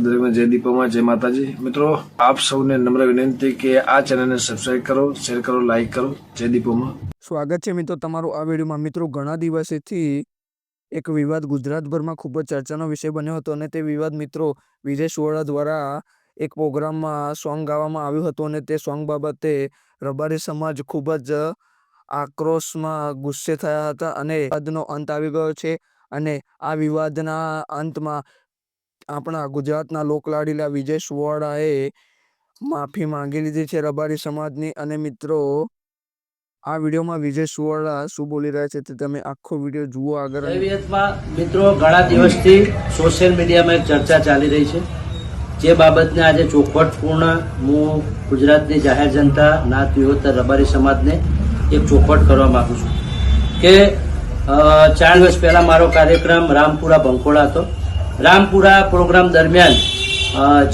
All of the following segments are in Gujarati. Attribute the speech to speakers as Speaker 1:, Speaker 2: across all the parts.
Speaker 1: દરેકને જય દીપોમાં જય માતાજી। મિત્રો આપ સૌને નમ્ર વિનંતી કે આ ચેનલને સબસ્ક્રાઇબ કરો, શેર કરો, લાઈક કરો। જય દીપોમાં
Speaker 2: સ્વાગત છે મિત્રો તમારું આ વિડીયોમાં। મિત્રો ઘણા દિવસેથી એક વિવાદ ગુજરાતભરમાં ખૂબ જ ચર્ચાનો વિષય બન્યો હતો અને તે વિવાદ મિત્રો વિજય સુવાળા દ્વારા એક પ્રોગ્રામમાં સોંગ ગાવામાં આવ્યું હતું અને તે સોંગ બાબતે રબારી સમાજ ખૂબ જ આક્રોશમાં ગુસ્સે થયા હતા અને વિવાદનો અંત આવી ગયો છે અને આ વિવાદના અંતમાં આપણા ગુજરાતના લોકલાડીલા વિજય સુવાળાએ માફી માંગી લીધી છે રબારી સમાજની। અને મિત્રો આ વિડીયોમાં વિજય સુવાળા શું બોલી રહ્યા છે તે તમે આખો વિડીયો જુઓ આગળ।
Speaker 3: મિત્રો ઘણા દિવસથી સોશિયલ મીડિયામાં એક ચર્ચા ચાલી રહી છે જે બાબતને આજે ચોખવટપૂર્ણ હું ગુજરાતની જાહેર જનતા નાત વિહોતર રબારી સમાજને એક ચોખવટ કરવા માંગુ છું કે 4 દિવસ પહેલા મારો કાર્યક્રમ રામપુરા બંકોળા હતો। રામપુરા પ્રોગ્રામ દરમિયાન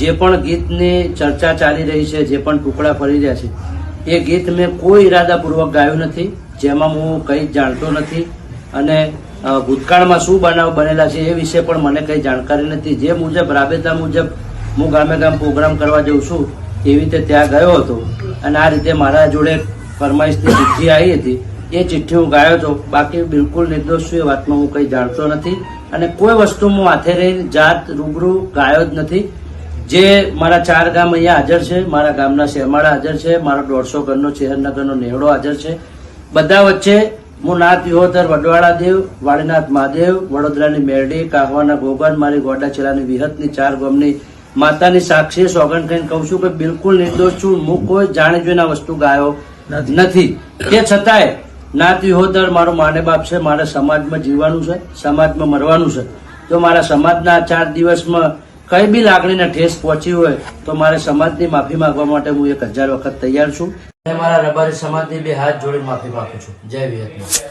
Speaker 3: જે પણ ગીતની ચર્ચા ચાલી રહી છે, જે પણ ટુકડા ફરી રહ્યા છે, એ ગીત મેં કોઈ ઈરાદાપૂર્વક ગાયું નથી, જેમાં હું કંઈ જાણતો નથી અને ભૂતકાળમાં શું બનાવ બનેલા છે એ વિશે પણ મને કંઈ જાણકારી નથી। જે મુજબ રાબેતા મુજબ હું ગામે ગામ પ્રોગ્રામ કરવા જઉં છું એવી રીતે ત્યાં ગયો હતો અને આ રીતે મારા જોડે ફરમાઈશની ચિઠ્ઠી આવી હતી, એ ચિઠ્ઠી હું ગાયો હતો। બાકી બિલકુલ નિર્દોષ છું, એ વાતમાં હું કંઈ જાણતો નથી અને કોઈ વસ્તુ હું હાથે રહી જાત રૂબરૂ ગાયો જ નથી। જે મારા 4 ગામ અહીંયા હાજર છે, મારા ગામના શેરમાળા હાજર છે, મારો 150 ઘરનો ચેહરનગરનો નેહડો હાજર છે। બધા વચ્ચે હું નાત વિહોતર વડવાળા દેવ, વાળીનાથ મહાદેવ, વડોદરાની મેરડી, કાહવાના ગોગન, મારી ગોડાચેલાની વિહતની 4 ગામની માતાની સાક્ષી સોગંદ ખાઈને કહું છું કે બિલકુલ નિર્દોષ છું। હું કોઈ જાણી જોઈને વસ્તુ ગાયો નથી। તે છતાંય નાત વિહોતર મારો માને બાપ છે, મારા સમાજમાં જીવવાનું છે, સમાજમાં મરવાનું છે। તો મારા સમાજના 4 દિવસમાં કઈ બી લાગણીને ઠેસ પહોંચી હોય તો મારે સમાજની માફી માંગવા માટે હું 1000 વખત તૈયાર છું અને મારા રબારી સમાજની 2 હાથ જોડીને માફી માંગુ છું। જય વિહતમાં।